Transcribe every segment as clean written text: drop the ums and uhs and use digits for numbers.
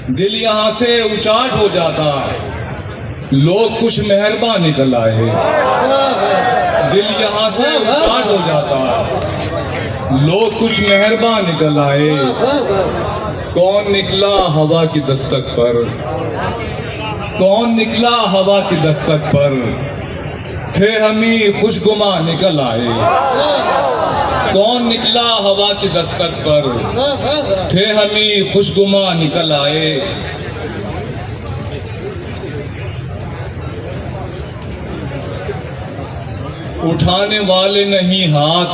दिल यहाँ से उचाट हो जाता, लोग कुछ मेहरबान निकल आए। दिल यहाँ से उचाट हो जाता, लोग कुछ मेहरबान निकल आए। कौन निकला हवा की दस्तक पर, कौन निकला हवा की दस्तक पर, थे हम ही खुशगुमा निकल आए। कौन निकला हवा की दस्तक पर, थे हम ही खुशगुमा निकल आए। उठाने वाले नहीं हाथ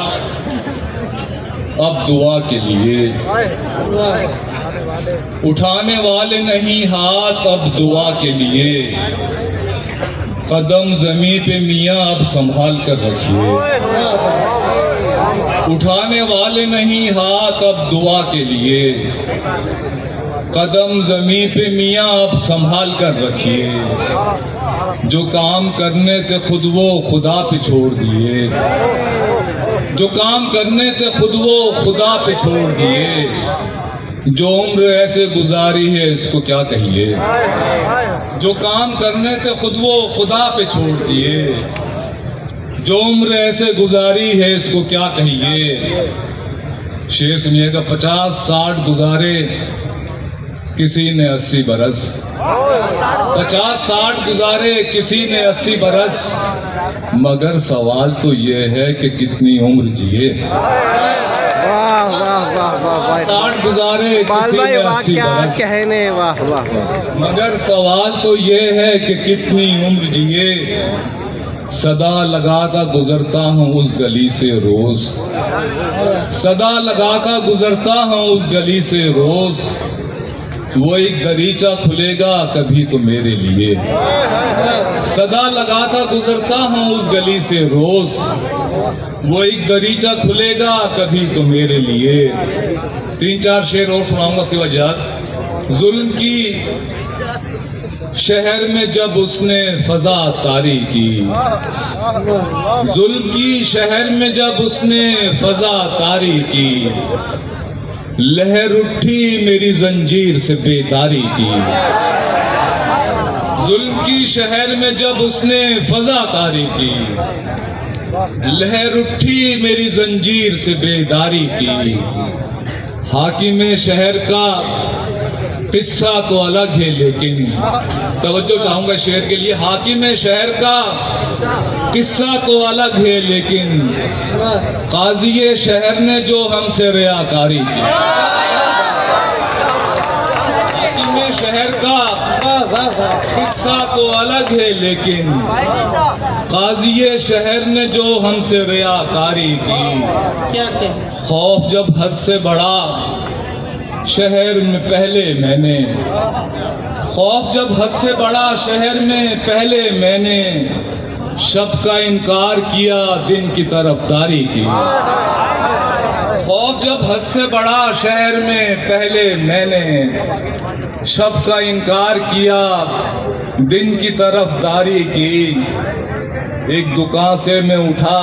अब दुआ के लिए, उठाने वाले नहीं हाथ अब दुआ के लिए। कदम जमीन पे मियाँ अब संभाल कर रखिए। उठाने वाले नहीं हाथ अब दुआ के लिए, कदम जमीन पे मियाँ अब संभाल कर रखिए। जो काम करने थे खुद वो खुदा पे छोड़ दिए, जो काम करने थे खुद वो खुदा पे छोड़ दिए। जो उम्र ऐसे गुजारी है इसको क्या कहिए, जो काम करने थे खुद वो खुदा पे छोड़ दिए। जो उम्र ऐसे गुजारी है इसको क्या कहिए। शेर सुनिएगा, 50-60 गुजारे किसी ने 80 बरस, 50-60 गुजारे किसी ने 80 बरस। मगर सवाल तो ये है कि कितनी उम्र जिए। 60 गुजारे किसी ने 80 बरस, वाह वाह वाह। मगर सवाल तो ये है कि कितनी उम्र जिए। सदा लगाता गुजरता हूँ उस गली से रोज, सदा लगाता गुजरता हूँ उस गली से रोज। वो एक दरीचा खुलेगा कभी तो मेरे लिए, सदा लगाता गुजरता हूँ उस गली से रोज। वो एक दरीचा खुलेगा कभी तो मेरे लिए। 3-4 शेर और सुनाऊंगा उसके बाद। जुल्म की शहर में जब उसने फजा तारी की, जुल्म की शहर में जब उसने फजा तारी की। लहर उठी मेरी जंजीर से बेदारी की। जुल्म की शहर में जब उसने फजा तारी की। लहर उठी मेरी जंजीर से बेदारी की। हाकिम शहर का किस्सा तो अलग है लेकिन, तवज्जो चाहूंगा शेर के लिए। हाकिम शहर का किस्सा तो अलग है लेकिन, काजी शहर ने जो हमसे रियाकारी की। हाकिम शहर का किस्सा तो अलग है लेकिन, काजी शहर ने जो हमसे रियाकारी की। खौफ जब हद से बढ़ा शहर में पहले मैंने, खौफ जब हद से बढ़ा शहर में पहले मैंने। शब का इनकार किया दिन की तरफदारी की। खौफ जब हद से बढ़ा शहर में पहले मैंने। शब का इनकार किया दिन की तरफदारी की। एक दुकान से मैं उठा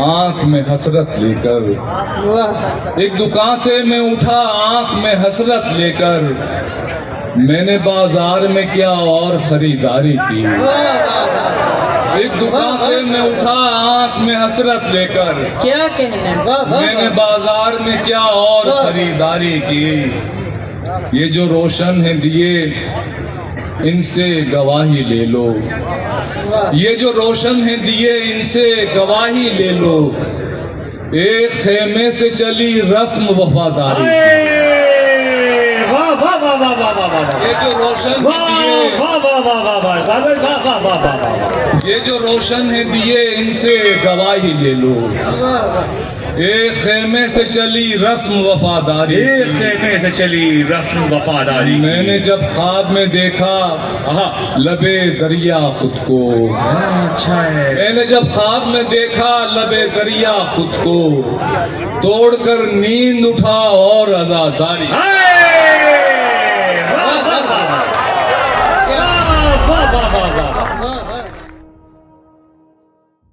आंख में हसरत लेकर, एक दुकान से मैं उठा आंख में हसरत लेकर। मैंने बाजार में क्या और खरीदारी की। एक दुकान से मैं उठा आंख में हसरत लेकर, क्या कहना। मैंने बाजार में क्या और खरीदारी की। ये जो रोशन है दिए इनसे गवाही ले लो, ये जो रोशन है दिए इनसे गवाही ले लो। एक खेमे से चली रस्म वफादारी। ये जो रोशन है दिए, ये जो रोशन है दिए इनसे गवाही ले लो। एक खेमे से चली रस्म वफादारी, एक खेमे से चली रस्म वफादारी। मैंने जब ख्वाब में देखा लबे दरिया खुद को, अच्छा है। मैंने जब ख्वाब में देखा लबे दरिया खुद को। तोड़कर नींद उठा और आजादारी।